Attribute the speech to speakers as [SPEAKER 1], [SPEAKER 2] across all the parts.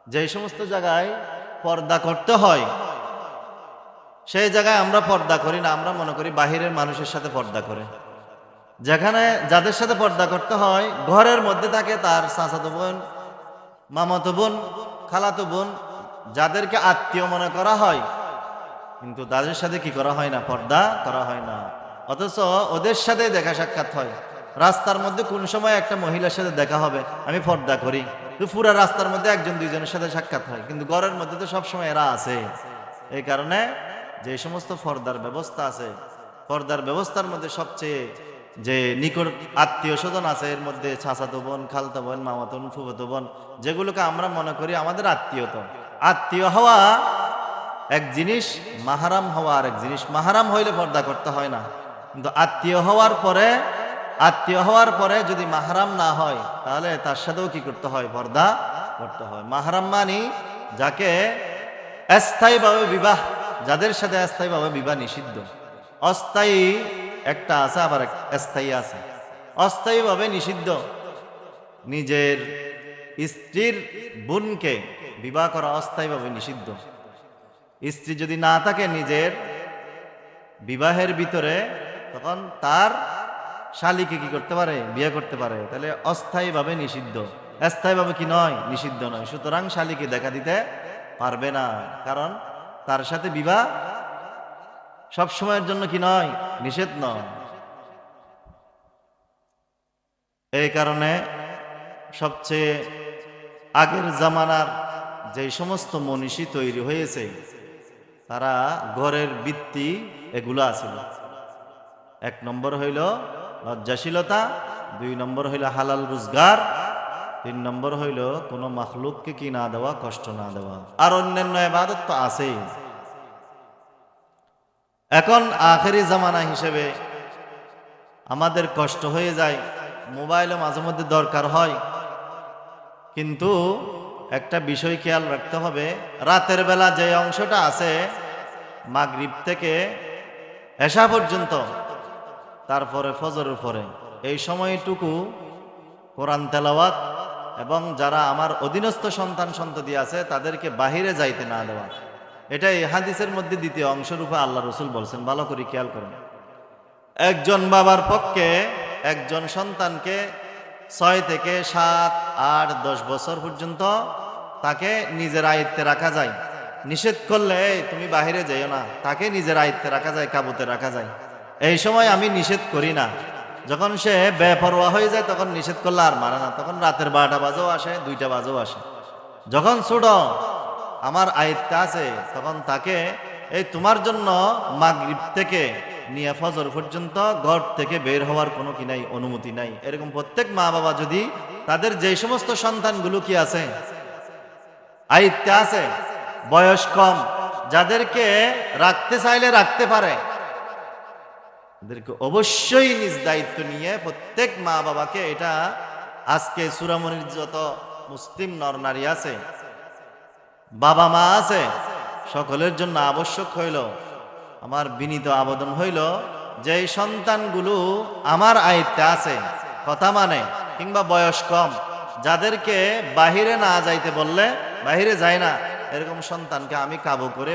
[SPEAKER 1] যেই সমস্ত জায়গায় পর্দা করতে হয় সেই জায়গায় আমরা পর্দা করি না, আমরা মনে করি বাহিরের মানুষের সাথে পর্দা করে। যেখানে যাদের সাথে পর্দা করতে হয় ঘরের মধ্যে থাকে তার চাচাতো বোন, মামাতো বোন, খালাতো বোন, যাদেরকে আত্মীয় মনে করা হয়, কিন্তু তাদের সাথে কি করা হয় না? পর্দা করা হয় না। অথচ ওদের সাথে দেখা সাক্ষাৎ হয়। রাস্তার মধ্যে কোন সময় একটা মহিলার সাথে দেখা হবে, আমি পর্দা করি, তো পুরা রাস্তার মধ্যে একজন দুইজনের সাথে সাক্ষাৎ হয়, কিন্তু ঘরের মধ্যে তো সবসময় এরা আছে। এই কারণে যে সমস্ত পর্দার ব্যবস্থা আছে, পর্দার ব্যবস্থার মধ্যে সবচেয়ে যে নিকট আত্মীয় স্বজন আছে, এর মধ্যে চাচাতো বোন, খালতো বোন, মামাতো বোন, ফুফাতো বোন, যেগুলোকে আমরা মনে করি আমাদের আত্মীয়তা। আত্মীয় হওয়া এক জিনিস, মাহারাম হওয়া আর এক জিনিস। মাহারাম হইলে পর্দা করতে হয় না, কিন্তু আত্মীয় হওয়ার পরে যদি মাহারাম না হয় তাহলে তার সাথেও কি করতে হয়? পর্দা করতে হয়। মাহারাম মানি যাকে অস্থায়ীভাবে বিবাহ, যাদের সাথে অস্থায়ীভাবে বিবাহ নিষিদ্ধ। অস্থায়ী একটা আছে, আবার স্থায়ী আছে। অস্থায়ীভাবে নিষিদ্ধ, নিজের স্ত্রীর বোনকে বিবাহ করা অস্থায়ীভাবে নিষিদ্ধ। স্ত্রী যদি না থাকে নিজের বিবাহের ভিতরে, তখন তার শালীকে কি করতে পারে? বিয়ে করতে পারে। তাহলে অস্থায়ীভাবে নিষিদ্ধ, স্থায়ীভাবে কি নয়? নিষিদ্ধ নয়। সুতরাং শালীকে দেখা দিতে পারবে না, কারণ তার সাথে বিবাহ সব সময়ের জন্য কি নয়? নিষেধ নয়। এই কারণে সবচেয়ে আগের জামানার যে সমস্ত মনীষী তৈরি হয়েছে, তারা ঘরের ভিত্তি এগুলো আছিল। এক নম্বর হইল লজ্জাশীলতা, দুই নম্বর হইল হালাল রোজগার, তিন নম্বর হইল কোনো মাখলুককে কি না দেওয়া? কষ্ট না দেওয়া। আর অন্যান্য ইবাদত তো আছেই। এখন আখেরি জামানা হিসেবে আমাদের কষ্ট হয়ে যায়, মোবাইলও মাঝে মধ্যে দরকার হয়, কিন্তু একটা বিষয় খেয়াল রাখতে হবে, রাতের বেলা যে অংশটা আছে মাগরিব থেকে এশা পর্যন্ত, তারপরে ফজরের পরে, এই সময়টুকু কোরআন তেলাওয়াত এবং যারা আমার অধীনস্থ সন্তান সন্ততি আছে তাদেরকে বাহিরে যাইতে না দেওয়া। এটাই হাদিসের মধ্যে দ্বিতীয় অংশরূপে আল্লাহ রসুল বলছেন। ভালো করে খেয়াল করুন। একজন বাবার পক্ষে একজন সন্তানকে 6 থেকে 7, 8, 10 বছর পর্যন্ত তাকে নিজের আয়ত্তে রাখা যায়। নিষেধ করলে তুমি বাহিরে যাইও না, তাকে নিজের আয়ত্তে রাখা যায়, কাবুতে রাখা যায়। এই সময় আমি নিষেধ করি না। যখন সে বেপরোয়া হয়ে যায় তখন নিষেধ করলে আর মানে না, তখন রাতের 12টা বাজেও আসে, 2টা বাজেও আসে। যখন ছোট আমার আয়ত্তে আছে তখন তাকে এই তোমার জন্য মাগরিব থেকে নিয়ে ফজর পর্যন্ত ঘর থেকে বের হওয়ার কোনো কি নাই? অনুমতি নাই। এরকম প্রত্যেক মা বাবা যদি তাদের যে সমস্ত সন্তানগুলো কি আছে আয়ত্তে আছে, বয়স কম, যাদেরকে রাখতে চাইলে রাখতে পারে, এদেরকে অবশ্যই নিজ দায়িত্ব নিয়ে প্রত্যেক মা বাবাকে, এটা আজকে সূরামনির যত মুসলিম নর নারী আছে, বাবা মা আছে, সকলের জন্য আবশ্যক হইল, আমার বিনীত আবেদন হইল, যে সন্তানগুলো আমার আয়ত্তে আছে, কথা মানে, কিংবা বয়স কম, যাদেরকে বাহিরে না যাইতে বললে বাহিরে যায় না, এরকম সন্তানকে আমি কাবু করে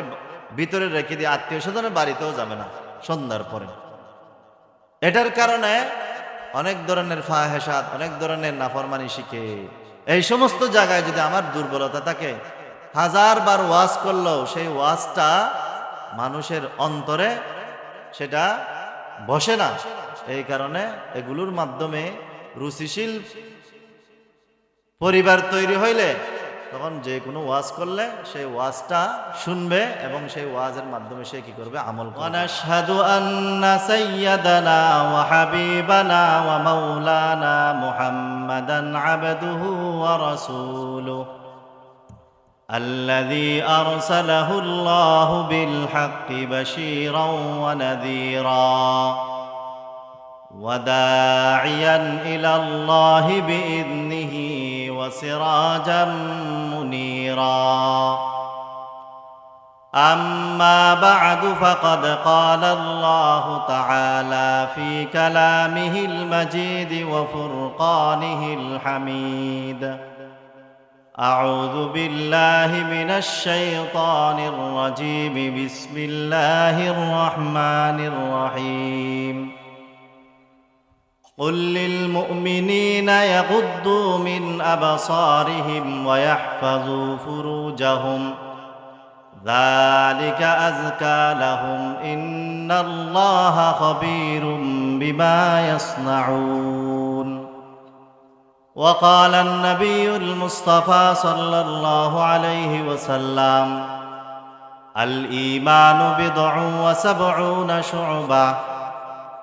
[SPEAKER 1] ভিতরে রেখে দিয়ে আত্মীয় স্বজনের বাড়িতেও যাবে না সন্ধ্যার পরে। এটার কারণে অনেক ধরনের ফাহেসাত, অনেক ধরনের নাফরমানি শিখে। এই সমস্ত জায়গায় যদি আমার দুর্বলতা থাকে, 1000 বার ওয়াজ করলেও সেই ওয়াজটা মানুষের অন্তরে সেটা বসে না। এই কারণে এগুলোর মাধ্যমে রুচিশীল পরিবার তৈরি হইলে তখন যে কোনো ওয়াজ করলে সেই ওয়াজটা শুনবে এবং সেই ওয়াজের মাধ্যমে সে কি করবে? আমল করবে। ওয়ানাশহাদু আন্না সাইয়্যিদানা ওয়া হাবিবানা ওয়া মাওলানা মুহাম্মাদান আবদুহু ওয়া রাসূলুহু আল্লাযী আরসালাহু আল্লাহু বিল হাক্কি বাশীরান ওয়া নাযীরা وداعيا إلى الله بإذنه وسراجا منيرا أما بعد فقد قال الله تعالى في كلامه المجيد وفرقانه الحميد أعوذ بالله من الشيطان الرجيم بسم الله الرحمن الرحيم قل للمؤمنين يغضوا من أبصارهم ويحفظوا فروجهم ذلك أزكى لهم إن الله خبير بما يصنعون وقال النبي المصطفى صلى الله عليه وسلم الإيمان بضع وسبعون شعبة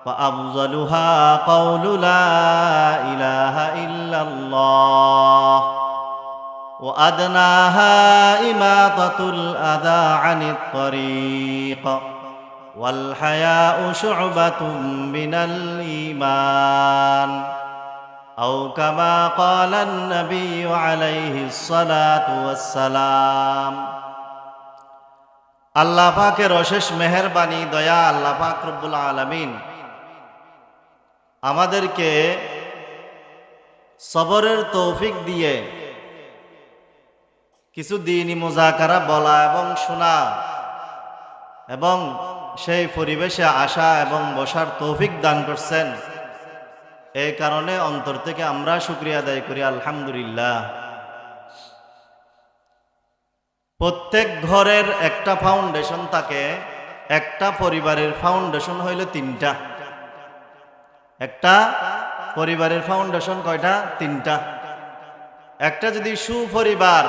[SPEAKER 1] فأفضلها قول لا إله إلا الله وأدناها إماطة الأذى عن الطريق والحياء شعبة من الإيمان أو كما قال النبي عليه الصلاة والسلام আল্লাহ পাকের অশেষ মেহেরবানি দয়া আল্লাহ পাক রব্বুল আলামিন আমাদেরকে সবরের তৌফিক দিয়ে কিছু দ্বীনি মুযাকারা বলা এবং শোনা এবং সেই পরিবেশে আসা এবং বসার তৌফিক দান করছেন। এই কারণে অন্তর থেকে আমরা শুকরিয়া আদায় করি আলহামদুলিল্লাহ। প্রত্যেক ঘরের একটা ফাউন্ডেশন থাকে, একটা পরিবারের ফাউন্ডেশন হইল তিনটা। একটা পরিবারের ফাউন্ডেশন কয়টা? তিনটা। একটা যদি সুপরিবার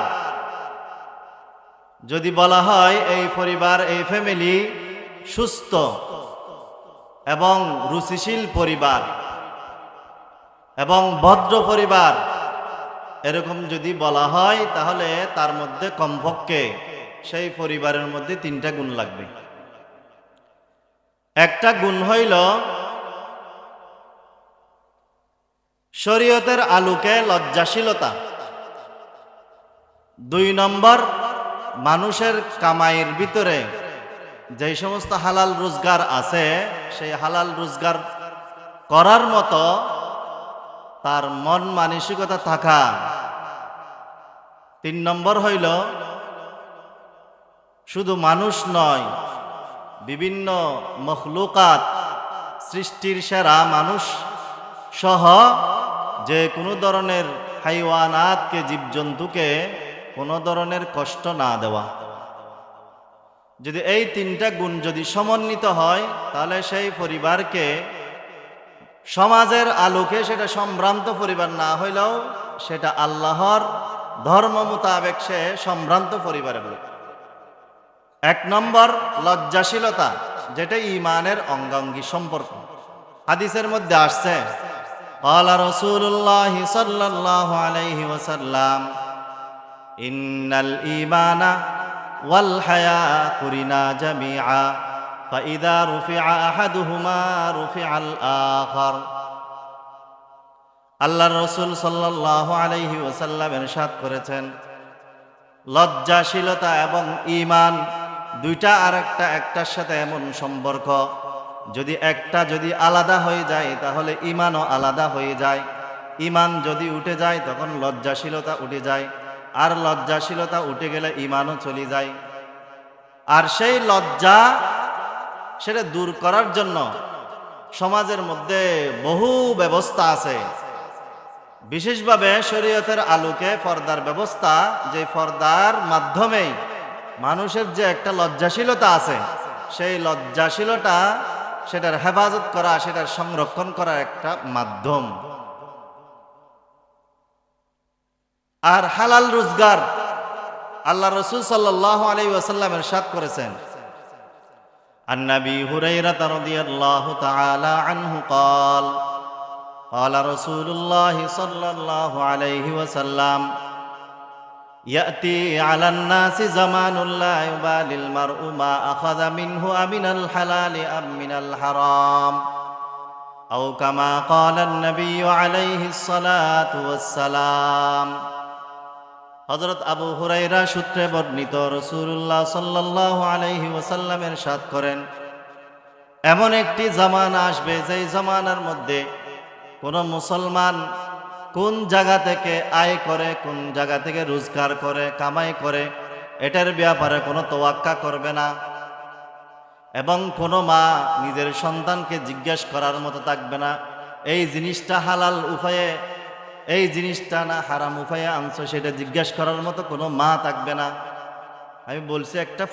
[SPEAKER 1] যদি বলা হয়, এই পরিবার এই ফ্যামিলি সুস্থ এবং রুচিশীল পরিবার এবং ভদ্র পরিবার, এরকম যদি বলা হয় তাহলে তার মধ্যে কমপক্ষে সেই পরিবারের মধ্যে তিনটা গুণ লাগবে। একটা গুণ হইল শরীয়তের আলোকে লজ্জাশীলতা। 2 নম্বর, মানুষের কামাইয়ের ভিতরে যে সমস্ত হালাল রোজগার আছে সেই হালাল রোজগার করার মতো তার মন মানসিকতা থাকা। 3 নম্বর হইল শুধু মানুষ নয়, বিভিন্ন মখলুকাত, সৃষ্টির সেরা মানুষ সহ যে কোনো ধরনের হাইওয়ানাতকে, জীবজন্তুকে কোনো ধরনের কষ্ট না দেওয়া। যদি এই 3টা গুণ যদি সমন্বিত হয় তাহলে সেই পরিবারকে সমাজের আলোকে, সেটা সম্ভ্রান্ত পরিবার না হইলেও সেটা আল্লাহর ধর্ম মোতাবেক সে সম্ভ্রান্ত পরিবারে বলে। 1 নম্বর লজ্জাশীলতা, যেটা ঈমানের অঙ্গাঙ্গী সম্পর্ক। হাদিসের মধ্যে আসছে, ক্বালা রাসূলুল্লাহ সাল্লাল্লাহু আলাইহি ওয়াসাল্লাম ইন্নাল ঈমানা ওয়াল হায়া কুরিনা জামিআ فإذا رفع أحدهما رفع الآخر। আল্লাহর রাসূল সাল্লাল্লাহু আলাইহি ওয়াসাল্লাম ইরশাদ করেছেন, লজ্জাশীলতা এবং ঈমান দুইটা আরেকটা একটার সাথে এমন সম্পর্ক, যদি একটা যদি আলাদা হয়ে যায় তাহলে ঈমানও আলাদা হয়ে যায়। ঈমান যদি উঠে যায় তখন লজ্জাশীলতা উঠে যায়, আর লজ্জাশীলতা উঠে গেলে ঈমানও চলে যায়। আর সেই লজ্জা, সেটা দূর করার জন্য সমাজের মধ্যে বহু ব্যবস্থা আছে। বিশেষভাবে শরীয়তের আলোকে পর্দার ব্যবস্থা, যে পর্দার মাধ্যমেই মানুষের যে একটা লজ্জাশীলতা আছে, সেই লজ্জাশীলতা সেটার হেফাজত করা, সেটার সংরক্ষণ করার একটা মাধ্যম। আর হালাল রোজগার, আল্লাহ রাসূল সাল্লাল্লাহু আলাইহি ওয়াসাল্লাম ইরশাদ করেছেন, عن أبي هريرة رضي الله تعالى عنه قال قال رسول الله صلى الله عليه وسلم يأتي على الناس زمان لا يبالي المرء ما أخذ منه أمن الحلال أم من الحرام أو كما قال النبي عليه الصلاة والسلام। হযরত আবু হুরায়রা সূত্রে বর্ণিত, রাসূলুল্লাহ সাল্লাল্লাহু আলাইহি ওয়াসাল্লাম ইরশাদ করেন, এমন একটি জামানা আসবে যেই জামানার মধ্যে কোনো মুসলমান কোন জায়গা থেকে আয় করে, কোন জায়গা থেকে রোজগার করে, কামাই করে, এটার ব্যাপারে কোনো তোয়াক্কা করবে না। এবং কোনো মা নিজের সন্তানকে জিজ্ঞেস করার মতো থাকবে না, এই জিনিসটা হালাল উপায়ে, এই জিনিসটা না হারাম উপায়ে আনছো, সেটা জিজ্ঞেস করার মতো কোনো মা থাকবে না। আমি বলছি একটা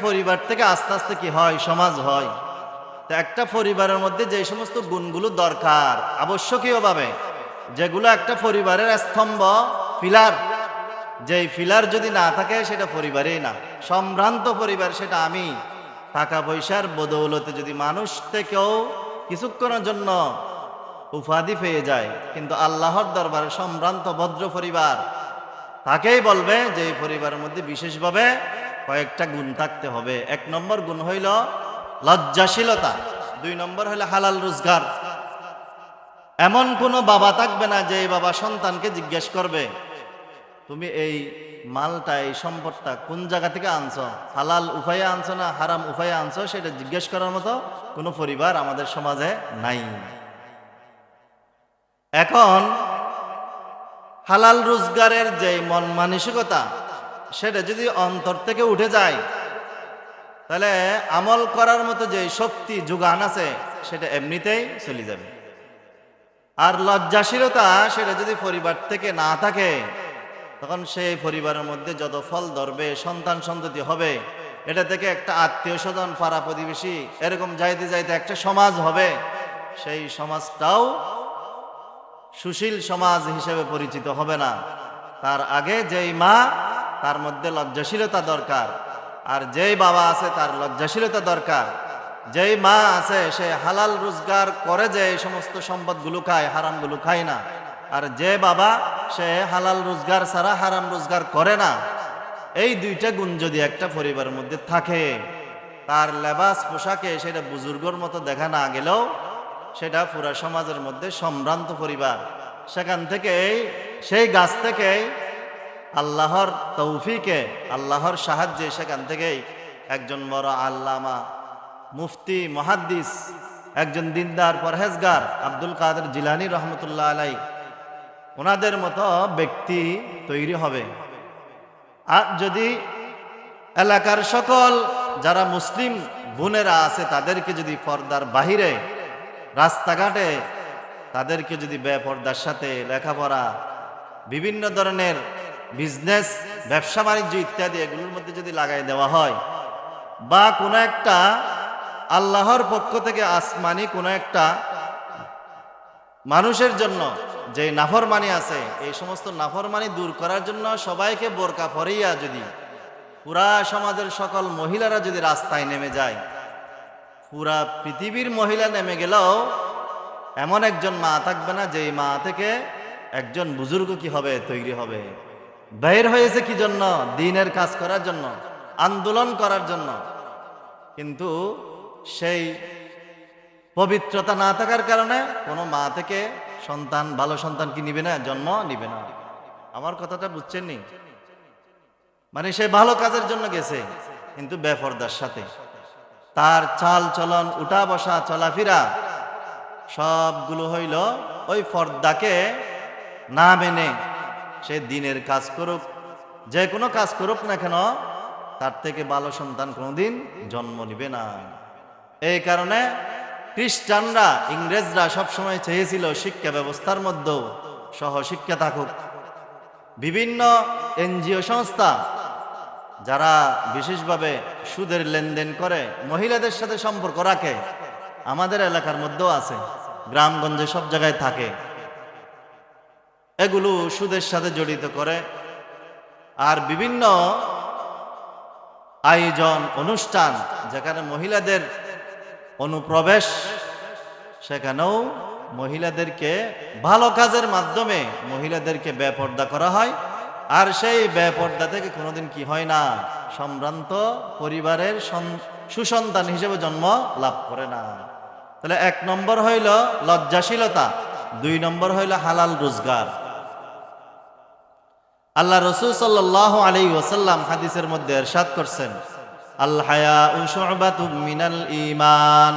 [SPEAKER 1] পরিবার থেকে আস্তে আস্তে কি হয়, সমাজ হয়। তো একটা পরিবারের মধ্যে যে সমস্ত গুণগুলো দরকার আবশ্যকীয়ভাবে, যেগুলো একটা পরিবারের স্তম্ভ, পিলার, যেই পিলার যদি না থাকে সেটা পরিবারেই না। সম্ভ্রান্ত পরিবার সেটা আমি। টাকা পয়সার বদৌলতে যদি মানুষ থেকেও কিছুক্ষণের জন্য উপাধি পেয়ে যায়, কিন্তু আল্লাহর দরবারে সম্ভ্রান্ত ভদ্র পরিবার, তাকেই বলবে যে এই পরিবারের মধ্যে বিশেষভাবে কয়েকটা গুণ থাকতে হবে। 1 নম্বর গুণ হইল লজ্জাশীলতা, 2 নম্বর হইল হালাল রোজগার। এমন কোনো বাবা থাকবে না যে এই বাবা সন্তানকে জিজ্ঞেস করবে তুমি এই মালটা, এই সম্পদটা কোন জায়গা থেকে আনছো, হালাল উপায়ে আনছো না হারাম উপায়ে আনছো, সেটা জিজ্ঞেস করার মতো কোনো পরিবার আমাদের সমাজে নাই। এখন হালাল রোজগারের যে মন মানসিকতা, সেটা যদি অন্তর থেকে উঠে যায়, তাহলে আমল করার মতো যে শক্তি যোগান আছে সেটা এমনিতেই চলে যাবে। আর লজ্জাশীলতা সেটা যদি পরিবার থেকে না থাকে, তখন সেই পরিবারের মধ্যে যত ফল ধরবে, সন্তান সন্ততি হবে, এটা থেকে একটা আত্মীয় স্বজন, পাড়া প্রতিবেশী, এরকম যাইতে যাইতে একটা সমাজ হবে। সেই সমাজটাও সুশীল সমাজ হিসেবে পরিচিত হবে না। তার আগে যেই মা, তার মধ্যে লজ্জাশীলতা দরকার, আর যেই বাবা আছে তার লজ্জাশীলতা দরকার। যেই মা আছে সে হালাল রোজগার করে, যে এই সমস্ত সম্পদগুলো খায়, হারামগুলো খায় না। আর যে বাবা সে হালাল রোজগার ছাড়া হারাম রোজগার করে না। এই 2টা গুণ যদি একটা পরিবারের মধ্যে থাকে, তার লেবাস পোশাকে সেটা বুজুর্গর মতো দেখা না গেলেও সেটা পুরা সমাজের মধ্যে সম্ভ্রান্ত পরিবার। সেখান থেকে, সেই গাছ থেকে আল্লাহর তৌফিকে, আল্লাহর সাহায্যে সেখান থেকেই একজন বড় আল্লামা, মুফতি, মুহাদ্দিস, একজন দিনদার পরহেজগার আব্দুল কাদের জিলানী রহমতুল্লাহ আলাই, ওনাদের মতো ব্যক্তি তৈরি হবে। আর যদি এলাকার সকল যারা মুসলিম বোনেরা আছে তাদেরকে যদি পর্দার বাহিরে, রাস্তাঘাটে তাদেরকে যদি বেপর্দার সাথে লেখাপড়া, বিভিন্ন ধরনের বিজনেস, ব্যবসা বাণিজ্য ইত্যাদি এগুলোর মধ্যে যদি লাগাই দেওয়া হয়, বা কোনো একটা আল্লাহর পক্ষ থেকে আসমানি কোনো একটা মানুষের জন্য যে নাফরমানি আছে, এই সমস্ত নাফরমানি দূর করার জন্য সবাইকে বোরকা পরাইয়া যদি পুরা সমাজের সকল মহিলারা যদি রাস্তায় নেমে যায়, পুরা পৃথিবীর মহিলা নেমে গেলেও এমন একজন মা থাকবে না যেই মা থেকে একজন বুজুর্গ কি হবে, তৈরি হবে। বের হয়েছে কি জন্য? দ্বীনের কাজ করার জন্য, আন্দোলন করার জন্য। কিন্তু সেই পবিত্রতা না থাকার কারণে কোনো মা থেকে সন্তান, ভালো সন্তান কি নিবে না, জন্ম নিবে না। আমার কথাটা বুঝছেন নি? মানে সে ভালো কাজের জন্য গেছে, কিন্তু বেপরদার সাথে তার চাল চলন, উঠা বসা, চলাফেরা সবগুলো হইল ওই পর্দাকে না মেনে। সে দ্বীনের কাজ করুক, যে কোনো কাজ করুক না কেন, তার থেকে ভালো সন্তান কোনোদিন জন্ম নিবে না। এই কারণে খ্রিস্টানরা, ইংরেজরা সবসময় চেয়েছিল শিক্ষা ব্যবস্থার মধ্যেও সহশিক্ষা থাকুক। বিভিন্ন এনজিও সংস্থা যারা বিশেষভাবে সুদের লেনদেন করে, মহিলাদের সাথে সম্পর্ক রাখে, আমাদের এলাকার মধ্যেও আছে, গ্রামগঞ্জে সব জায়গায় থাকে। এগুলো সুদের সাথে জড়িত করে। আর বিভিন্ন আয়োজন, অনুষ্ঠান যেখানে মহিলাদের অনুপ্রবেশ, সেখানেও মহিলাদেরকে ভালো কাজের মাধ্যমে মহিলাদেরকে বেপর্দা করা হয়। আর সেই বেপর্দা থেকে কোনোদিন কি হয় না, সম্ভ্রান্ত পরিবারের সুসন্তান হিসেবে জন্ম লাভ করে না। তাহলে 1 নম্বর হইল লজ্জাশীলতা, 2 নম্বর হইল হালাল রোজগার। আল্লাহ রাসূল সাল্লাল্লাহু আলাইহি ওয়াসাল্লাম হাদিসের মধ্যে ইরশাদ করছেন, আল হায়াউ শু'বাতুম মিনাল ঈমান,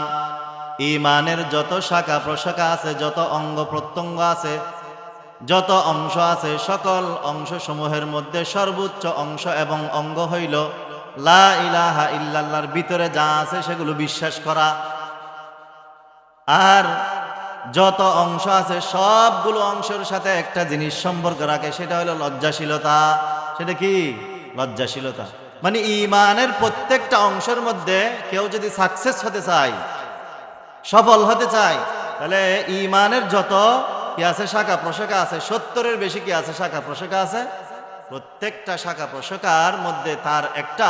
[SPEAKER 1] ঈমানের যত শাখা প্রশাখা আছে, যত অঙ্গ প্রত্যঙ্গ আছে, যত অংশ আছে, সকল অংশসমূহের মধ্যে সর্বোচ্চ অংশ এবং অঙ্গ হইল লা ইলাহা ইল্লাল্লাহর ভিতরে যা আছে সেগুলো বিশ্বাস করা। আর যত অংশ আছে সবগুলো অংশের সাথে একটা জিনিস সম্পর্ক রাখে, সেটা হলো লজ্জাশীলতা। সেটা কি? লজ্জাশীলতা। মানে ঈমানের প্রত্যেকটা অংশের মধ্যে কেউ যদি সাকসেস হতে চায়, সফল হতে চায়, তাহলে ঈমানের যত কি আছে শাখা প্রশাখা আছে, 70-এর বেশি কি আছে শাখা প্রশাখা আছে। প্রত্যেকটা শাখা প্রশাখার মধ্যে তার একটা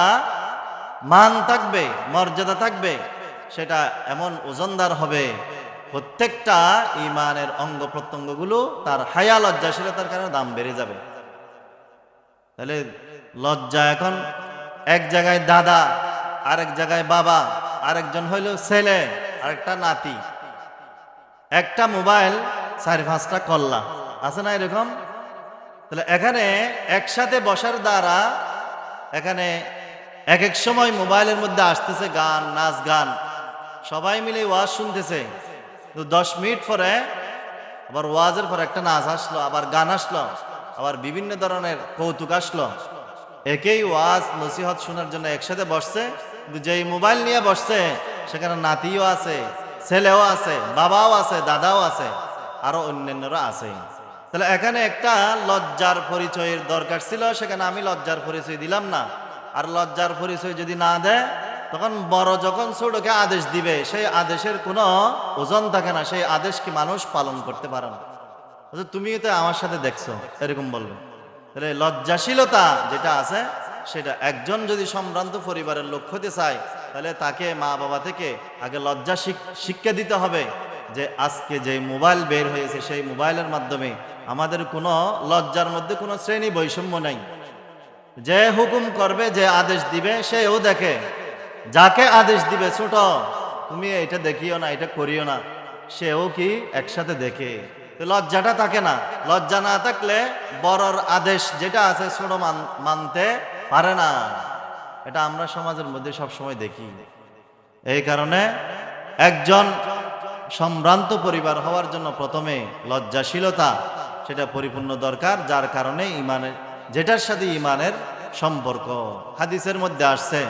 [SPEAKER 1] মান থাকবে, মর্যাদা থাকবে, সেটা এমন ওজনদার হবে। প্রত্যেকটা ঈমানের অঙ্গ প্রত্যঙ্গগুলো তার হায়া লজ্জাশীলতার কারণে দাম বেড়ে যাবে। তাহলে লজ্জা এখন এক জায়গায় দাদা, আরেক জায়গায় বাবা, আরেকজন হইল ছেলে, আরেকটা নাতি, একটা মোবাইল 4-5টা কল্লা আছে না এরকম? তাহলে এখানে একসাথে বসার দ্বারা এখানে এক এক সময় মোবাইলের মধ্যে আসতেছে গান, নাচ গান, সবাই মিলে ওয়াজ শুনতেছে। তো 10 মিনিট পরে আবার ওয়াজের পর একটা নাচ আসলো, আবার গান আসলো, আবার বিভিন্ন ধরনের কৌতুক আসলো। একেই ওয়াজ নসিহত শোনার জন্য একসাথে বসছে, কিন্তু যেই মোবাইল নিয়ে বসছে সেখানে নাতিও আছে, ছেলেও আছে, বাবাও আছে, দাদাও আছে, আরো অন্যান্যরা আছে। তাহলে এখানে একটা লজ্জার পরিচয়ের দরকার ছিল, সেখানে আমি লজ্জার পরিচয় দিলাম না। আর লজ্জার পরিচয় যদি না দেয়, তখন বড় যখন ছোটকে আদেশ দিবে, সেই আদেশের কোনো ওজন থাকে না, সেই আদেশ কি মানুষ পালন করতে পারে না। তুমি তো আমার সাথে দেখছো, এরকম বলবে। তাহলে লজ্জাশীলতা যেটা আছে, সেটা একজন যদি সম্ভ্রান্ত পরিবারের লোক হতে চায়, তাহলে তাকে মা বাবা থেকে আগে লজ্জা শিক্ষা দিতে হবে যে আজকে যে মোবাইল বের হয়েছে, সেই মোবাইলের মাধ্যমে আমাদের কোনো লজ্জার মধ্যে কোনো শ্রেণী বৈষম্য নাই। যে হুকুম করবে, যে আদেশ দিবে, সেও দেখে। যাকে আদেশ দিবে ছোট তুমি এটা দেখিও না, এটা করিও না, সেও কি একসাথে দেখে। লজ্জাটা থাকে না। লজ্জা না থাকলে বড়র আদেশ যেটা আছে ছোট মানতে পারে না। এটা আমরা সমাজের মধ্যে সবসময় দেখি। এই কারণে একজন সম্ভ্রান্ত পরিবার হওয়ার জন্য প্রথমে লজ্জাশীলতা সেটা পরিপূর্ণ দরকার, যার কারণে ইমানের, যেটার সাথে ইমানের সম্পর্ক। হাদিসের মধ্যে আসছে,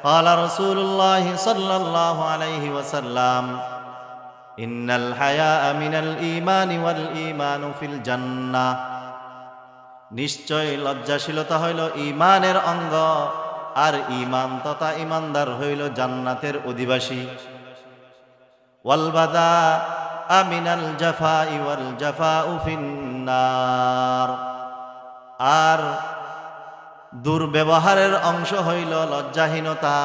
[SPEAKER 1] قال رسول الله صلى الله عليه وسلم إن الحياء من الإيمان والإيمان في الجنة। নিশ্চয় লজ্জাশীলতা হইল ঈমানের অঙ্গ, আর ঈমান তথা ঈমানদার হইল জান্নাতের অধিবাসী। ওয়াল বাদা আমিনাল জাফাই ওয়াল জাফাউ ফিন্নার। আর দুর্ব্যবহারের অংশ হইল লজ্জাহীনতা,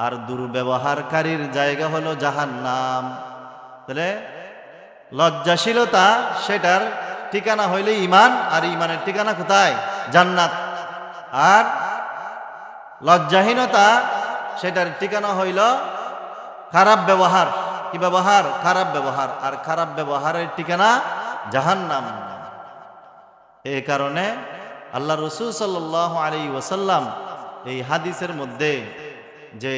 [SPEAKER 1] আর দুর্ব্যবহারকারীর জায়গা হলো জাহান্নাম। তাহলে লজ্জাশীলতা সেটার ঠিকানা হইল ঈমান, আর ঈমানের ঠিকানা কোথায়? জান্নাত। আর লজ্জাহীনতা সেটার ঠিকানা হইল খারাপ ব্যবহার। কি ব্যবহার? খারাপ ব্যবহার। আর খারাপ ব্যবহারের ঠিকানা জাহান্নাম। এই কারণে আল্লাহ রসুল সাল্লাল্লাহু আলাইহি ওয়াসাল্লাম এই হাদিসের মধ্যে যে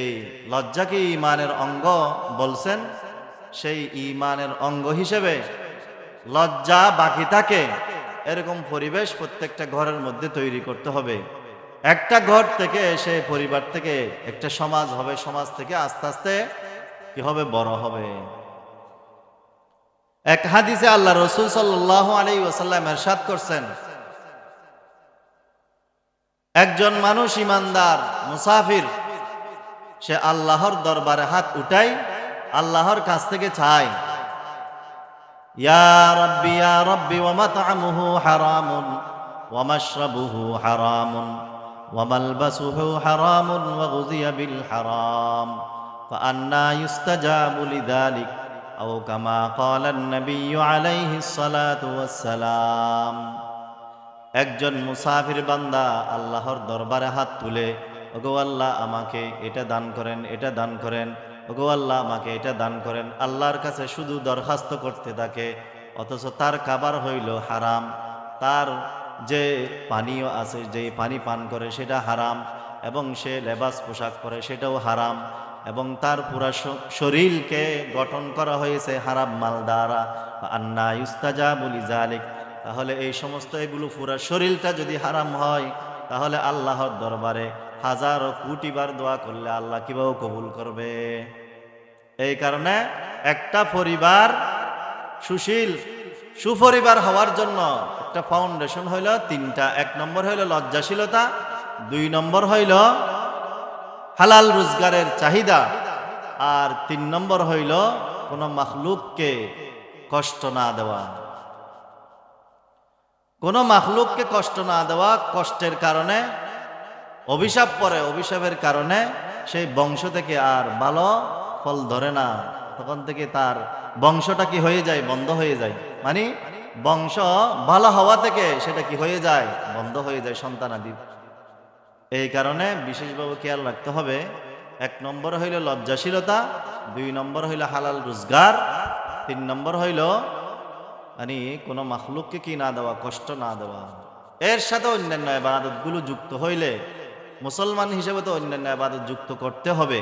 [SPEAKER 1] লজ্জাকে ঈমানের অঙ্গ বলছেন, সেই ঈমানের অঙ্গ হিসেবে লজ্জা বাকি থাকে এরকম পরিবেশ প্রত্যেকটা ঘরের মধ্যে তৈরি করতে হবে। একটা ঘর থেকে, সেই পরিবার থেকে একটা সমাজ হবে, সমাজ থেকে আস্তে আস্তে কি হবে? বড় হবে। এক হাদিসে আল্লাহ রসুল সাল্লাল্লাহু আলাইহি ওয়াসাল্লাম ইরশাদ করছেন, একজন মানুষ ইমানদার মুসাফির, সে আল্লাহর দরবারে হাত উঠায়, আল্লাহর কাছ থেকে চায়, ইয়া রাব্বি ওয়া মাতআমুহু হারামুন ওয়া মাশরাবুহু হারামুন ওয়া মালবাসুহু হারামুন ওয়া গুযিয়া বিল হারাম ফাআন্না ইউস্তাজাবু লিযালিক আও কামা ক্বালা an-নাবিয়্যু আলাইহিস সালাতু ওয়াস সালাম। একজন মুসাফির বান্দা আল্লাহর দরবারে হাত তুলে, ওগো আল্লাহ আমাকে এটা দান করেন, এটা দান করেন, ওগো আল্লাহ আমাকে এটা দান করেন, আল্লাহর কাছে শুধু দরখাস্ত করতে থাকে, অথচ তার খাবার হইল হারাম, তার যে পানীয় আছে, যে পানি পান করে সেটা হারাম, এবং সে লেবাস পোশাক পরে সেটাও হারাম, এবং তার পুরা শরীরকে গঠন করা হয়েছে হারাম মাল দ্বারা। আন্না ইউস্তাজাবু লিযালিক, তাহলে এই সমস্ত এগুলো পুরা শরীরটা যদি হারাম হয়, তাহলে আল্লাহর দরবারে হাজারো কোটি বার দোয়া করলে আল্লাহ কিভাবে কবুল করবে? এই কারণে একটা পরিবার সুশীল সুপরিবার হওয়ার জন্য একটা ফাউন্ডেশন হইল তিনটা। এক নম্বর হইল লজ্জাশীলতা, দুই নম্বর হইল হালাল রোজগারের চাহিদা, আর তিন নম্বর হইল কোনো মাখলুককে কষ্ট না দেওয়া। কোনো মাখলুককে কষ্ট না দেওয়া, কষ্টের কারণে অভিশাপ পড়ে, অভিশাপের কারণে সেই বংশ থেকে আর ভালো ফল ধরে না। তখন থেকে তার বংশটা কি হয়ে যায়? বন্ধ হয়ে যায়। মানে বংশ ভালো হওয়া থেকে সেটা কি হয়ে যায়? বন্ধ হয়ে যায়, সন্তানাদি। এই কারণে বিশেষভাবে খেয়াল রাখতে হবে। এক নম্বর হইল লজ্জাশীলতা, দুই নম্বর হইল হালাল রোজগার, তিন নম্বর হইল মানে কোনো মাখলুককে কি না দেওয়া, কষ্ট না দেওয়া। এর সাথে অন্যান্য ইবাদতগুলো যুক্ত হইলে মুসলমান হিসেবে তো অন্যান্য ইবাদত যুক্ত করতে হবে।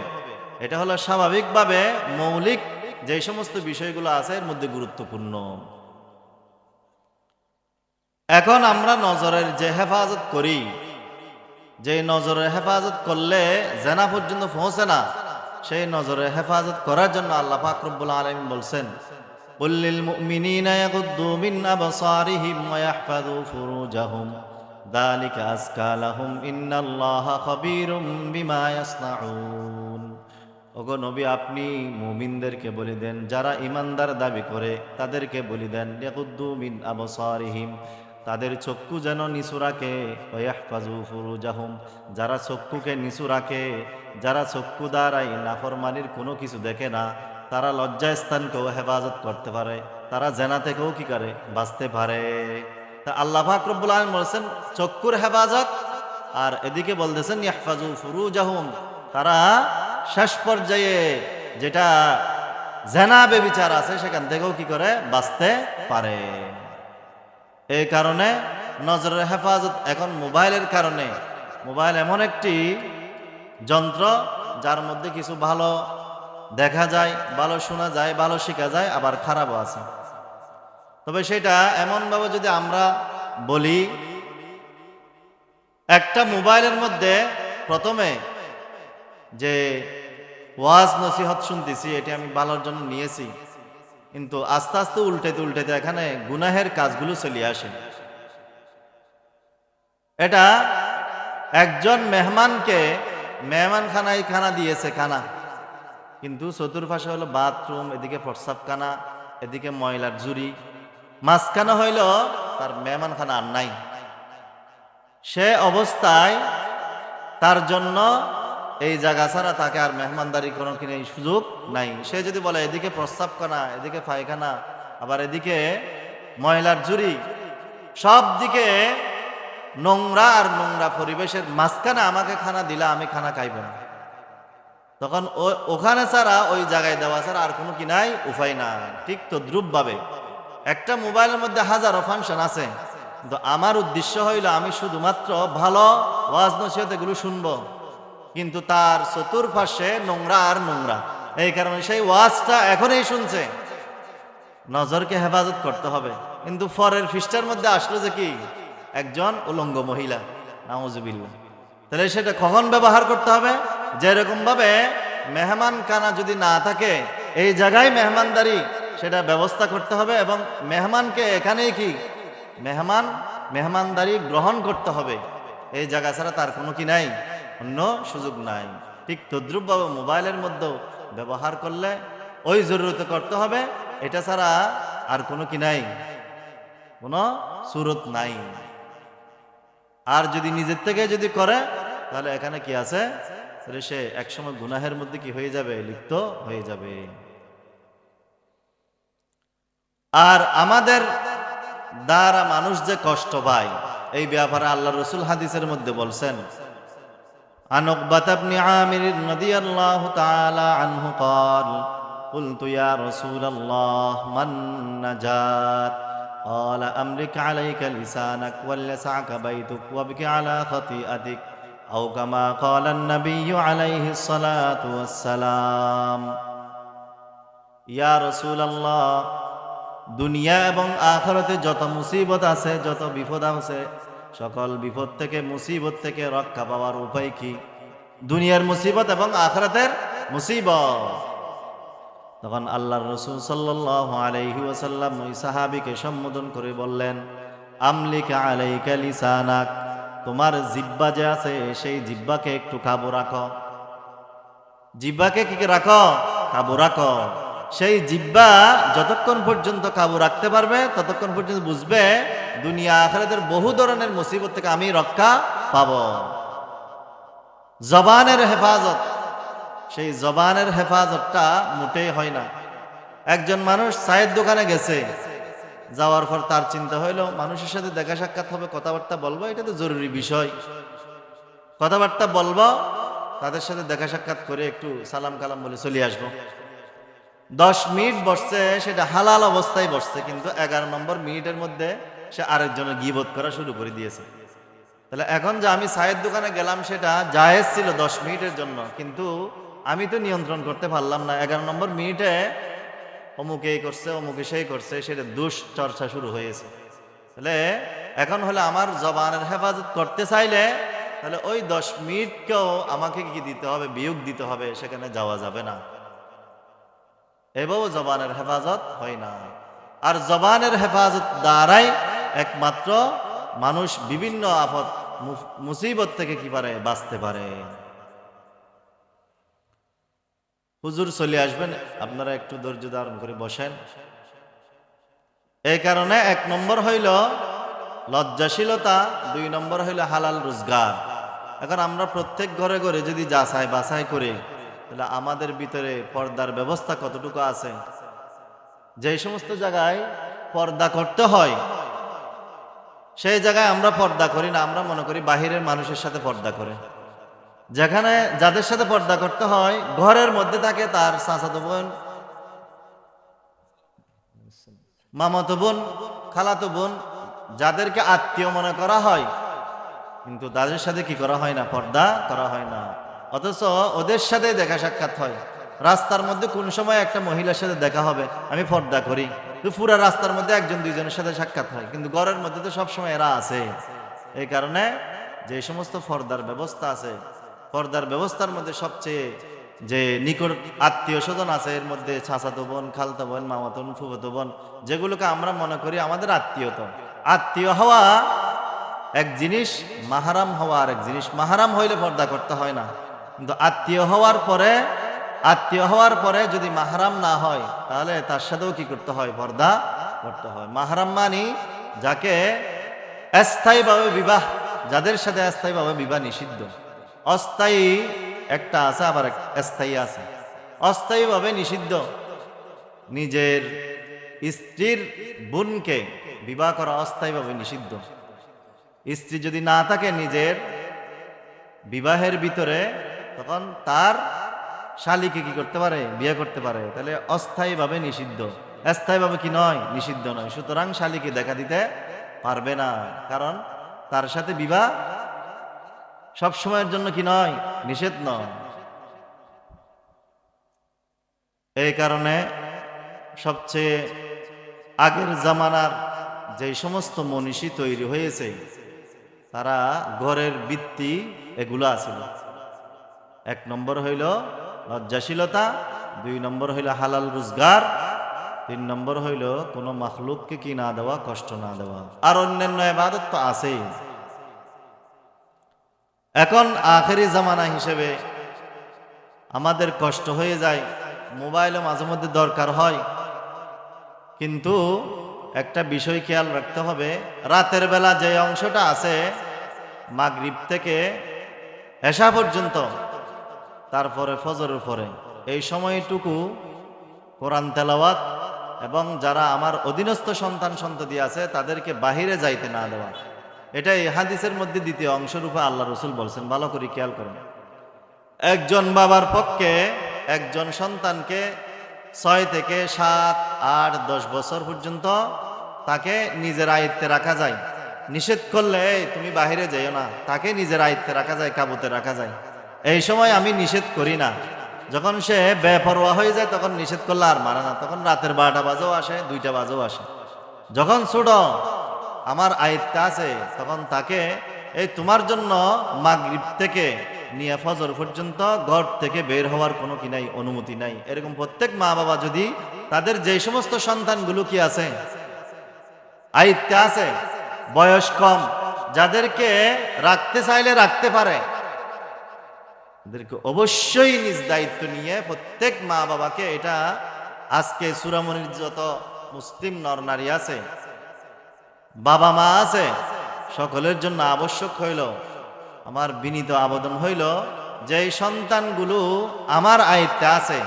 [SPEAKER 1] এটা হলো স্বাভাবিকভাবে মৌলিক যে সমস্ত বিষয়গুলো আছে এর মধ্যে গুরুত্বপূর্ণ। এখন আমরা নজরের যে হেফাজত করি, যে নজরের হেফাজত করলে জেনা পর্যন্ত পৌঁছে না, সেই নজরের হেফাজত করার জন্য আল্লাহ পাক রব্বুল আলামিন বলছেন, কুল লিল মুমিনিনা ইয়াগুদ্দু মিন আবসারিহিম ওয়া ইয়াহফাযু ফুরুজাহুম যালিকা আযকা লাহুম ইন্নাল্লাহা খাবীরুম বিমা ইয়াসনাউন। ওগো নবী, আপনি মুমিনদেরকে বলে দেন, যারা ঈমানদার দাবি করে তাদেরকে বলে দেন, ইয়াগুদ্দু মিন আবসারিহিম, তাদের চক্ষু যেন নিচু রাখে, ওয়াহফাজু ফুরুজাহুম, যারা চক্ষুকে নিচু রাখে, যারা চক্ষু দ্বারাই নাফরমানির কোনো কিছু দেখে না, তারা লজ্জাস্থানকেও হেফাজত করতে পারে, তারা জেনা থেকেও কি করে? বাঁচতে পারে। তা আল্লাহ পাক রব্বুল আলামিন বলেছেন চক্ষুর হেফাজত, আর এদিকে বলতেছেন ইয়াহফাজু ফুরুজাহুম, তারা শেষ পর্যায়ে যেটা জেনা বেবিচার আছে সেখান থেকেও কি করে? বাঁচতে পারে। এই কারণে নজরের হেফাজত এখন মোবাইলের কারণে, মোবাইল এমন একটি যন্ত্র যার মধ্যে কিছু ভালো দেখা যায়, ভালো শোনা যায়, ভালো শেখা যায়, আবার খারাপও আছে। তবে সেটা এমনভাবে যদি আমরা বলি, একটা মোবাইলের মধ্যে প্রথমে যে ওয়াজ নসিহত শুনতেছি এটি আমি ভালোর জন্য নিয়েছি, কিন্তু আস্তে আস্তে উল্টাতে উল্টাতে এখানে গুনাহের কাজগুলো চলে আসে। এটা একজন মেহমানকে মেহমানখানায় খানা দিয়েছে, খানা, কিন্তু চতুর্পাশে হলো বাথরুম, এদিকে প্রস্রাবখানা, এদিকে ময়লার ঝুড়ি, মাঝখানে হইল তার মেহমানখানা আর নাই। সে অবস্থায় তার জন্য এই জায়গা ছাড়া তাকে আর মেহমানদারি কোনো কিনে সুযোগ নাই। সে যদি বলে এদিকে প্রস্রাবখানা, এদিকে পায়খানা, আবার এদিকে ময়লার ঝুড়ি, সব দিকে নোংরা আর নোংরা পরিবেশের মাঝখানে আমাকে খানা দিলা, আমি খানা খাইব না, তখন ওখানে ছাড়া, ওই জায়গায় দেওয়া ছাড়া আর কোনো কি নাই, উপায় নাই। ঠিক তদ্রুপ ভাবে একটা মোবাইলের মধ্যে হাজারো ফাংশন আছে, কিন্তু আমার উদ্দেশ্য হইল আমি শুধুমাত্র ভালো ওয়াজ নসিহত এগুলো শুনবো, কিন্তু তার চতুর্পাশে নোংরা আর নোংরা। এই কারণে সেই ওয়াজটা এখনই শুনছে। নজরকে হেফাজত করতে হবে, কিন্তু পরের পৃষ্ঠার মধ্যে আসলো যে কি? একজন উলঙ্গ মহিলা, নাউজুবিল্লাহ। তাহলে সেটা কখন ব্যবহার করতে হবে? যেরকম ভাবে মেহমান খানা যদি না থাকে, এই জায়গায় মেহমানদারি সেটা ব্যবস্থা করতে হবে, এবং মেহমানকে এখানেই কি মেহমানদারি গ্রহণ করতে হবে। এই জায়গা ছাড়া তার কোনো কি নাই, অন্য সুযোগ নাই। ঠিক তদ্রুপভাবে মোবাইলের মধ্যেও ব্যবহার করলে ওই জরুরতে করতে হবে, এটা ছাড়া আর কোনো কি নাই, কোনো সুরত নাই। আর যদি নিজের থেকে যদি করে, তাহলে এখানে কি আছে? তাহলে সে একসময় গুনাহের মধ্যে কি হয়ে যাবে? লিপ্ত হয়ে যাবে। আর আমাদের দ্বারা মানুষ যে কষ্ট পায়, এই ব্যাপারে আল্লাহ রসুল হাদিসের মধ্যে বলছেন, عن عقبة بن عامر رضي الله تعالى عنه قال قلت يا رسول الله من نجات قال أملك عليك لسانك وليسعك بيتك وابك على خطيئتك আও কামা ক্বালান নাবিয়্যু আলাইহিস সালাতু ওয়াস সালাম। ইয়া রাসূলুল্লাহ, দুনিয়া এবং আখিরাতে যত মুসিবত আছে, যত বিপদ আছে, সকল বিপদ থেকে মুসিবত থেকে রক্ষা পাওয়ার উপায় কি? দুনিয়ার মুসিবত এবং আখিরাতের মুসিবত। তখন আল্লাহর রাসূল সাল্লাল্লাহু আলাইহি ওয়াসাল্লাম ওই সাহাবীকে সম্বোধন করে বললেন, আমলিকা আলাইকা লিসানাক, তোমার জিহ্বা যে আছে সেই জিহ্বাকে একটু কাবু রাখো। জিহ্বাকে কি রাখো? কাবু রাখো। সেই জিহ্বা যতক্ষণ পর্যন্ত কাবু রাখতে পারবে ততক্ষণ পর্যন্ত বুঝবে দুনিয়া আখিরাতের বহু ধরনের মুসিবত থেকে আমি রক্ষা পাবো। জবানের হেফাজত, সেই জবানের হেফাজতটা মোটেই হয় না। একজন মানুষ চায়ের দোকানে গেছে, যাওয়ার পর তার চিন্তা হইলো মানুষের সাথে দেখা সাক্ষাৎ হবে, কথাবার্তা বলবো, এটা তো জরুরি বিষয়, কথাবার্তা বলবো, তাদের সাথে দেখা সাক্ষাৎ করে একটু সালাম কালাম বলে চলে আসবো। 10 মিনিট বসছে, সেটা হালাল অবস্থায় বসছে, কিন্তু 11 নম্বর মিনিটের মধ্যে সে আরেকজনের গীবত করা শুরু করে দিয়েছে। তাহলে এখন যে আমি চায়ের দোকানে গেলাম সেটা জায়েজ ছিল 10 মিনিটের জন্য, কিন্তু আমি তো নিয়ন্ত্রণ করতে পারলাম না। 11 নম্বর মিনিটে অমুকে এই করছে, অমুকে সেই করছে, সেটা দুশ্চর্চা শুরু হয়েছে। তাহলে এখন হলে আমার জবানের হেফাজত করতে চাইলে তাহলে ওই 10 মিনিটকেও আমাকে কি দিতে হবে? বিয়োগ দিতে হবে, সেখানে যাওয়া যাবে না। এভাবে জবানের হেফাজত হয় না। আর জবানের হেফাজত দ্বারাই একমাত্র মানুষ বিভিন্ন আফত মুসিবত থেকে কি পারে? বাঁচতে পারে। হুজুর চলে আসবেন, আপনারা একটু ধৈর্য ধারণ করে বসেন। এই কারণে 1 নম্বর হইল লজ্জাশীলতা, 2 নম্বর হইল হালাল রোজগার। এখন আমরা প্রত্যেক ঘরে ঘরে যদি যাচাই বাছাই করি তাহলে আমাদের ভিতরে পর্দার ব্যবস্থা কতটুকু আছে? যে সমস্ত জায়গায় পর্দা করতে হয় সেই জায়গায় আমরা পর্দা করি না, আমরা মনে করি বাহিরের মানুষের সাথে পর্দা করে। যেখানে যাদের সাথে পর্দা করতে হয় ঘরের মধ্যে থাকে তার চাচাতো বোন, মামাতো বোন, খালাতো বোন, যাদেরকে আত্মীয় মনে করা হয়, কিন্তু তাদের সাথে কি করা হয় না? পর্দা করা হয় না। অথচ ওদের সাথে দেখা সাক্ষাৎ হয়। রাস্তার মধ্যে কোন সময় একটা মহিলার সাথে দেখা হবে, আমি পর্দা করি, তো পুরা রাস্তার মধ্যে 1-2 জনের সাথে সাক্ষাৎ হয়, কিন্তু ঘরের মধ্যে তো সবসময় এরা আছে। এই কারণে যে সমস্ত পর্দার ব্যবস্থা আছে, পর্দার ব্যবস্থার মধ্যে সবচেয়ে যে নিকট আত্মীয় স্বজন আছে, এর মধ্যে চাচাতো বোন, খালতো বোন, মামাতো বোন, ফুফাতো বোন, যেগুলোকে আমরা মনে করি আমাদের আত্মীয়তা। আত্মীয় হওয়া এক জিনিস, মাহারাম হওয়া আর এক জিনিস। মাহারাম হইলে পর্দা করতে হয় না, কিন্তু আত্মীয় হওয়ার পরে যদি মাহারাম না হয় তাহলে তার সাথেও কি করতে হয়? পর্দা করতে হয়। মাহারাম মানি যাকে অস্থায়ীভাবে বিবাহ, যাদের সাথে অস্থায়ীভাবে বিবাহ নিষিদ্ধ। অস্থায়ী একটা আছে, আবার স্থায়ী আছে। অস্থায়ীভাবে নিষিদ্ধ, নিজের স্ত্রীর বোনকে বিবাহ করা অস্থায়ীভাবে নিষিদ্ধ। স্ত্রী যদি না থাকে নিজের বিবাহের ভিতরে, তখন তার শালীকে কি করতে পারে? বিয়ে করতে পারে। তাহলে অস্থায়ীভাবে নিষিদ্ধ, স্থায়ীভাবে কি নয়? নিষিদ্ধ নয়। সুতরাং শালীকে দেখা দিতে পারবে না, কারণ তার সাথে বিবাহ সব সময়ের জন্য কি নয়? নিষেধ নয়। এই কারণে সবচেয়ে আগের জামানার যে সমস্ত মনীষী তৈরি হয়েছে তারা ঘরের ভিত্তি এগুলো আছিল। 1 নম্বর হইল লজ্জাশীলতা, 2 নম্বর হইল হালাল রোজগার, 3 নম্বর হইল কোনো মাখলুককে কি না দেওয়া? কষ্ট না দেওয়া। আর অন্যান্য ইবাদত তো আছেই। এখন আখেরি জামানা হিসেবে আমাদের কষ্ট হয়ে যায়, মোবাইলও মাঝে মধ্যে দরকার হয়, কিন্তু একটা বিষয় খেয়াল রাখতে হবে, রাতের বেলা যে অংশটা আছে মাগরিব থেকে এশা পর্যন্ত, তারপরে ফজরের পরে, এই সময়টুকু কোরআন তেলাওয়াত এবং যারা আমার অধীনস্থ সন্তান সন্ততি আছে তাদেরকে বাহিরে যাইতে না দেওয়া। এটা এই হাদিসের মধ্যে দ্বিতীয় অংশরূপে আল্লাহ রসুল বলছেন। ভালো করে খেয়াল করুন। একজন বাবার পক্ষে একজন সন্তানকে 6 থেকে 7, 8, 10 বছর পর্যন্ত তাকে নিজের আয়ত্তে রাখা যায়, নিষেধ করলে "এই, তুমি বাহিরে যাইও না", তাকে নিজের আয়ত্তে রাখা যায়, কাবুতে রাখা যায়। এই সময় আমি নিষেধ করি না। যখন সে বেপরোয়া হয়ে যায় তখন নিষেধ করলে আর মানে না, তখন রাতের 12টা বাজেও আসে, 2টা বাজেও আসে। যখন ছোট আমার আয়ত্তে আছে তখন তাকে এই তোমার জন্য মাগরিব থেকে নিয়ে ফজর পর্যন্ত ঘর থেকে বের হওয়ার কোনো কি নাই, অনুমতি নাই। এরকম প্রত্যেক মা বাবা যদি তাদের যে সমস্ত সন্তানগুলো কি আছে, আয়ত্তে আছে, বয়স কম, যাদেরকে রাখতে চাইলে রাখতে পারে, এদেরকে অবশ্যই নিজ দায়িত্ব নিয়ে প্রত্যেক মা বাবাকে, এটা আজকে সূরামনির যত মুসলিম নর নারী আছে, বাবা মা আছে, সকলের জন্য আবশ্যক হইল, আমার বিনীত আবেদন হইল, যে এই সন্তানগুলো আমার আয়ত্তে আছে,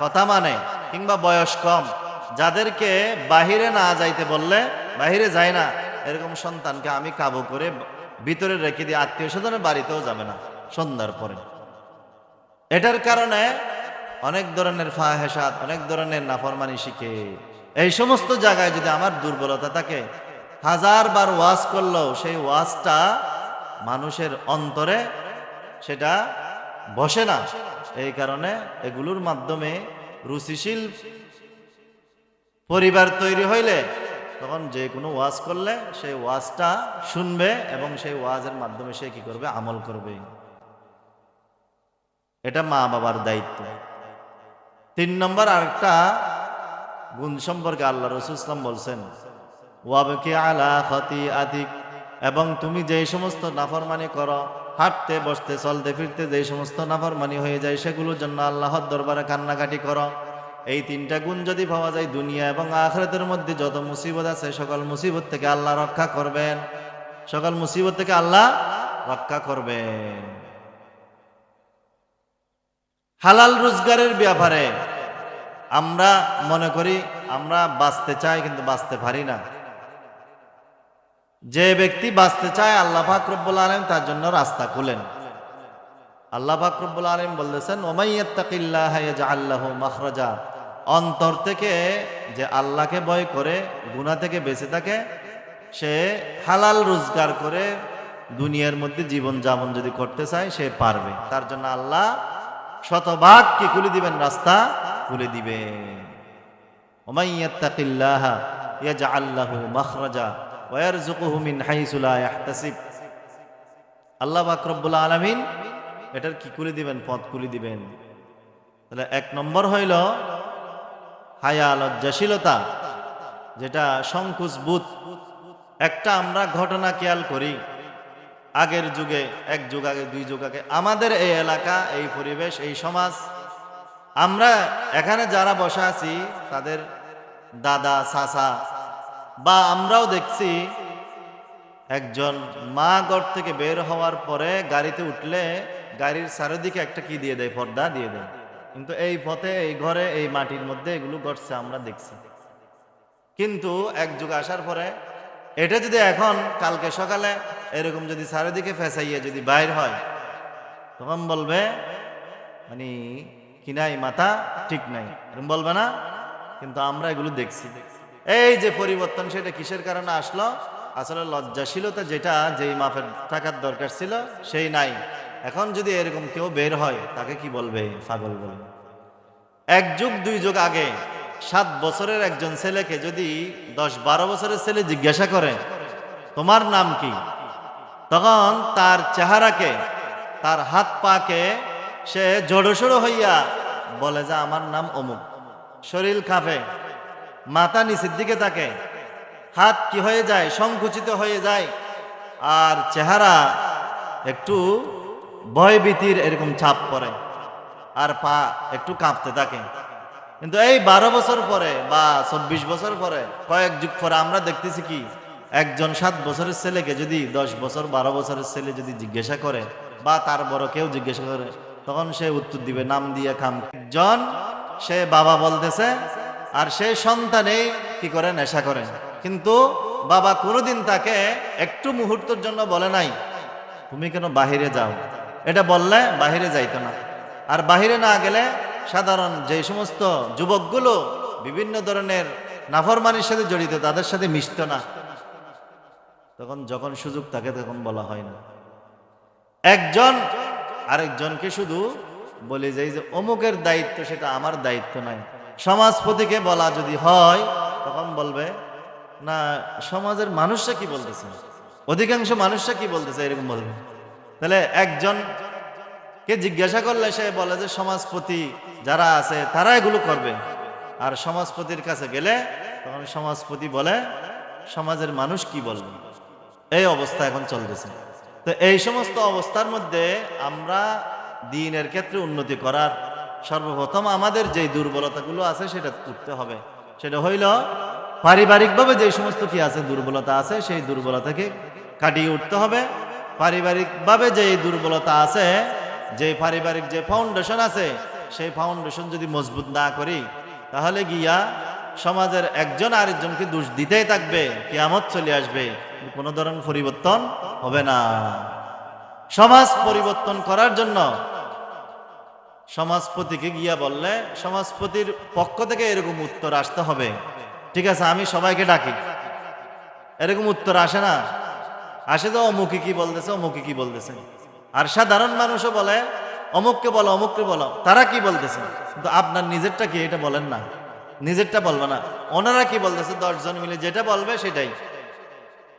[SPEAKER 1] কথা মানে, কিংবা বয়স কম, যাদেরকে বাহিরে না যাইতে বললে বাহিরে যায় না, এরকম সন্তানকে আমি কাবু করে ভিতরে রেখে দিয়ে আত্মীয় স্বজনের বাড়িতেও যাবে না সন্ধ্যার পরে। এটার কারণে অনেক ধরনের ফাহেসাত, অনেক ধরনের নাফরমানি শিখে। এই সমস্ত জায়গায় যদি আমার দুর্বলতা থাকে, 1000 বার ওয়াজ করলেও সেই ওয়াজটা মানুষের অন্তরে সেটা বসে না। এই কারণে এগুলোর মাধ্যমে রুচিশীল পরিবার তৈরি হইলে তখন যে কোনো ওয়াজ করলে সেই ওয়াজটা শুনবে এবং সেই ওয়াজের মাধ্যমে সে কি করবে, আমল করবে। এটা মা বাবার দায়িত্ব। 3 নম্বর আরেকটা গুণ সম্পর্কে আল্লাহ রাসূল সাল্লাল্লাহু আলাইহি ওয়াসাল্লাম বলছেন, ওয়াবকি আলা খাতিআতিক, এবং তুমি যেই সমস্ত নাফরমানি করো, হাঁটতে বসতে চলতে ফিরতে যেই সমস্ত নাফরমানি হয়ে যায়, সেগুলোর জন্য আল্লাহর দরবারে কান্নাকাটি করো। এই 3টা গুণ যদি পাওয়া যায়, দুনিয়া এবং আখিরাতের মধ্যে যত মুসিবত আছে সকল মুসিবত থেকে আল্লাহ রক্ষা করবেন, সকল মুসিবত থেকে আল্লাহ রক্ষা করবেন। হালাল রোজগারের ব্যাপারে আমরা মনে করি আমরা বাঁচতে চাই, কিন্তু বাঁচতে পারি না। যে ব্যক্তি বাঁচতে চায়, আল্লাহ পাক রব্বুল আলামিন তার জন্য রাস্তা খুলেন। আল্লাহ পাক রব্বুল আলামিন বলতেছেন, ওমাইয়াত্তাকিল্লাহা ইয়াজআল লাহু মাখরাজা, অন্তর থেকে যে আল্লাহকে ভয় করে গুনাহ থেকে বেঁচে থাকে, সে হালাল রোজগার করে দুনিয়ার মধ্যে জীবন যাপন যদি করতে চায় সে পারবে। তার জন্য আল্লাহ শতভাগ কি খুলে দিবেন, রাস্তা খুলে দিবেন। ওমাইয়াত্তাকিল্লাহা ইয়াজআল লাহু মাখরাজা ওয়া ইয়ারযুকুহু মিন হাইসু লা ইয়াহতাসিব। আল্লাহ পাক রব্বুল আলামিন এটার কি খুলে দিবেন, পথ খুলে দিবেন। তাহলে 1 নম্বর হইল হায়া, লজ্জাশীলতা, যেটা সংকোচ বোধ। একটা আমরা ঘটনা খেয়াল করি, আগের যুগে, 1 যুগ আগে, 2 যুগ আগে, আমাদের এই এলাকা, এই পরিবেশ, এই সমাজ, আমরা এখানে যারা বসা আছি তাদের দাদা, চাচা, বা আমরাও দেখছি একজন মা ঘর থেকে বের হওয়ার পরে গাড়িতে উঠলে গাড়ির চারিদিকে একটা কি দিয়ে দেয়, পর্দা দিয়ে দেয়। কিন্তু এই পথে, এই ঘরে, এই মাটির মধ্যে এগুলো ঘটছে আমরা দেখছি। কিন্তু 1 যুগ আসার পরে এটা যদি এখন কালকে সকালে এরকম যদি চারিদিকে ফেসাইয়ে যদি বাইর হয়, তখন বলবে মানে কি নাই, মাথা ঠিক নাই, এরকম বলবে না? কিন্তু আমরা এগুলো দেখছি। এই যে পরিবর্তন, সেটা কিসের কারণে আসলো? আসলে লজ্জাশীলতা, যেটা যেই মাপের থাকার দরকার ছিল সেই নাই। এখন যদি এরকম কেউ বের হয় তাকে কি বলবে? পাগল বলবে। 1 যুগ 2 যুগ আগে 7 বছরের একজন ছেলেকে যদি 10-12 বছরের ছেলে জিজ্ঞাসা করে তোমার নাম কি, তখন তার চেহারাকে, তার হাত পাকে সে জড়সড় হইয়া বলে যে আমার নাম অমুক। শরীর কাঁপে, মাথা নিচের দিকে থাকে, হাত কি হয়ে যায়, সংকুচিত হয়ে যায়, আর চেহারা একটু ভয়ভীতির এরকম ছাপ পড়ে, আর পা একটু কাঁপতে থাকে। কিন্তু এই 12 বছর পরে বা 24 বছর পরে, কয়েক যুগ পরে আমরা দেখতেছি কি, একজন 7 বছরের ছেলেকে যদি 10 বছর 12 বছরের ছেলে যদি জিজ্ঞাসা করে, বা তার বড় কেউ জিজ্ঞাসা করে, তখন সে উত্তর দিবে নাম দিয়ে খাম। একজন সে বাবা বলতেছে, আর সেই সন্তানে কি করে, নেশা করে। কিন্তু বাবা কোনোদিন তাকে একটু মুহূর্তের জন্য বলে নাই তুমি কেন বাহিরে যাও। এটা বললে বাহিরে যাইতো না। আর বাহিরে না গেলে সাধারণ যে সমস্ত যুবকগুলো বিভিন্ন ধরনের নাফরমানির সাথে জড়িত, তাদের সাথে মিশতো না। যখন সুযোগ থাকে তখন বলা হয় না। একজন আরেকজনকে শুধু বলে যাই যে অমুকের দায়িত্ব, সেটা আমার দায়িত্ব নাই। সমাজপতিকে বলা যদি হয় তখন বলবে না, সমাজের মানুষরা কি বলতেছে, অধিকাংশ মানুষরা কি বলতেছে, এরকম বলবে। তাহলে একজনকে জিজ্ঞাসা করলে সে বলে যে সমাজপতি যারা আছে তারা এগুলো করবে, আর সমাজপতির কাছে গেলে তখন সমাজপতি বলে সমাজের মানুষ কি বলবে। এই অবস্থা এখন চলতেছে। তো এই সমস্ত অবস্থার মধ্যে আমরা দ্বীনের ক্ষেত্রে উন্নতি করার সর্বপ্রথম আমাদের যে দুর্বলতাগুলো আছে সেটা করতে হবে। সেটা হইল পারিবারিকভাবে যে সমস্ত কি আছে দুর্বলতা আছে, সেই দুর্বলতাকে কাটিয়ে উঠতে হবে। পারিবারিকভাবে যে দুর্বলতা আছে, যে পারিবারিক যে ফাউন্ডেশন আছে, সেই ফাউন্ডেশন যদি মজবুত না করি তাহলে গিয়া সমাজের একজন আরেকজনকে দোষ দিতেই থাকবে, কিয়ামত চলে আসবে, কোনো ধরনের পরিবর্তন হবে না। সমাজ পরিবর্তন করার জন্য সমাজপতিকে গিয়া বললে সমাজপতির পক্ষ থেকে এরকম উত্তর আসতে হবে, ঠিক আছে আমি সবাইকে ডাকি, এরকম উত্তর আসে না। আসে তো অমুকে কি বলতেছে, অমুকে কি বলতেছে। আর সাধারণ মানুষও বলে অমুককে বলো, অমুককে বলো, তারা কি বলতেছে, কিন্তু আপনার নিজেরটা কি এটা বলেন না, নিজেরটা বলবে না। ওনারা কি বলতেছে 10 জন মিলে যেটা বলবে সেটাই।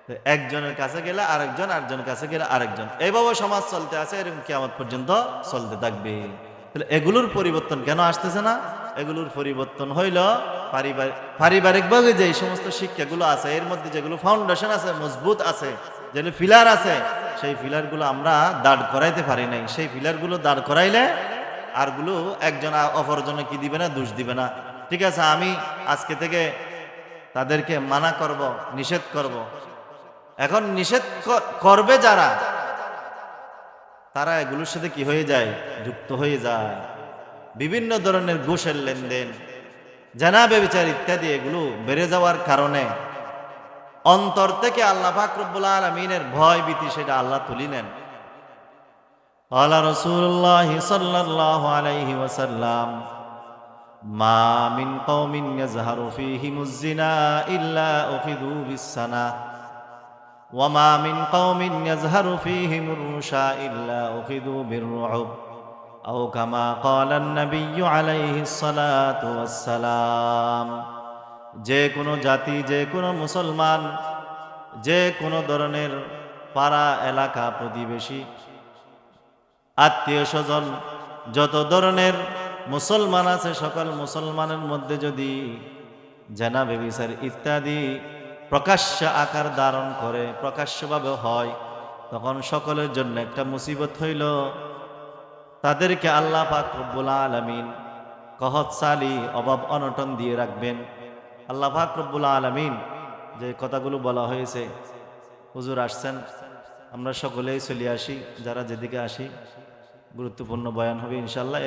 [SPEAKER 1] তো একজনের কাছে গেলে আরেকজন, আরেকজনের কাছে গেলে আরেকজন, এইভাবে সমাজ চলতে আছে, এরকম কিয়ামত পর্যন্ত চলতে থাকবে। তাহলে এগুলোর পরিবর্তন কেন আসতেছে না? এগুলোর পরিবর্তন হইল পারিবারিকভাবে যে সমস্ত শিক্ষাগুলো আছে, এর মধ্যে যেগুলো ফাউন্ডেশন আছে, মজবুত আছে, যেগুলো পিলার আছে, সেই পিলারগুলো আমরা দাঁড় করাইতে পারি নাই। সেই পিলারগুলো দাঁড় করাইলে আরগুলো একজন অপরজনে কি দিবে না, দোষ দিবে না। ঠিক আছে আমি আজকে থেকে তাদেরকে মানা করব, নিষেধ করব। এখন নিষেধ করবে যারা, তারা এগুলোর সাথে কি হয়ে যায়, যুক্ত হয়ে যায়। বিভিন্ন ধরনের ঘুষের লেনদেন, জানা ব্যভিচার ইত্যাদি এগুলো বেড়ে যাওয়ার কারণে অন্তর থেকে আল্লাহ পাক রব্বুল আলামিনের ভয় ভীতি সেটা আল্লাহ তুলি নেন। ক্বালা রাসূলুল্লাহ সাল্লাল্লাহু আলাইহি ওয়াসাল্লাম মা মিন কওমিন ইয়াজহারু ফীহিমুজ জিনা ইল্লা উখিযু বিস-সানা ওয়া মা মিন কওমিন ইয়াজহারু ফীহিমুর রুশা ইল্লা উখিযু বির-রু'ব আও কামা ক্বালা an-নাবিয়্যু আলাইহিস সালাতু ওয়াস-সালাম। যে কোনো জাতি, যে কোনো মুসলমান, যে কোনো ধরনের পাড়া এলাকা প্রতিবেশী আত্মীয় স্বজন যত ধরনের মুসলমান আছে, সকল মুসলমানের মধ্যে যদি জেনা ব্যভিচার ইত্যাদি প্রকাশ্য আকার ধারণ করে, প্রকাশ্যভাবে হয়, তখন সকলের জন্য একটা মুসিবত হইল। তাদেরকে আল্লাহ পাক রব্বুল আলামিন কহত সালি, অভাব অনটন দিয়ে রাখবেন। আল্লাহ পাক রব্বুল আলামিন যে কথাগুলো বলা হয়েছে, হুজুর আসছেন, আমরা সকলেই চলে আসি, যারা যেদিকে আসি গুরুত্বপূর্ণ বয়ান হবে ইনশাআল্লাহ।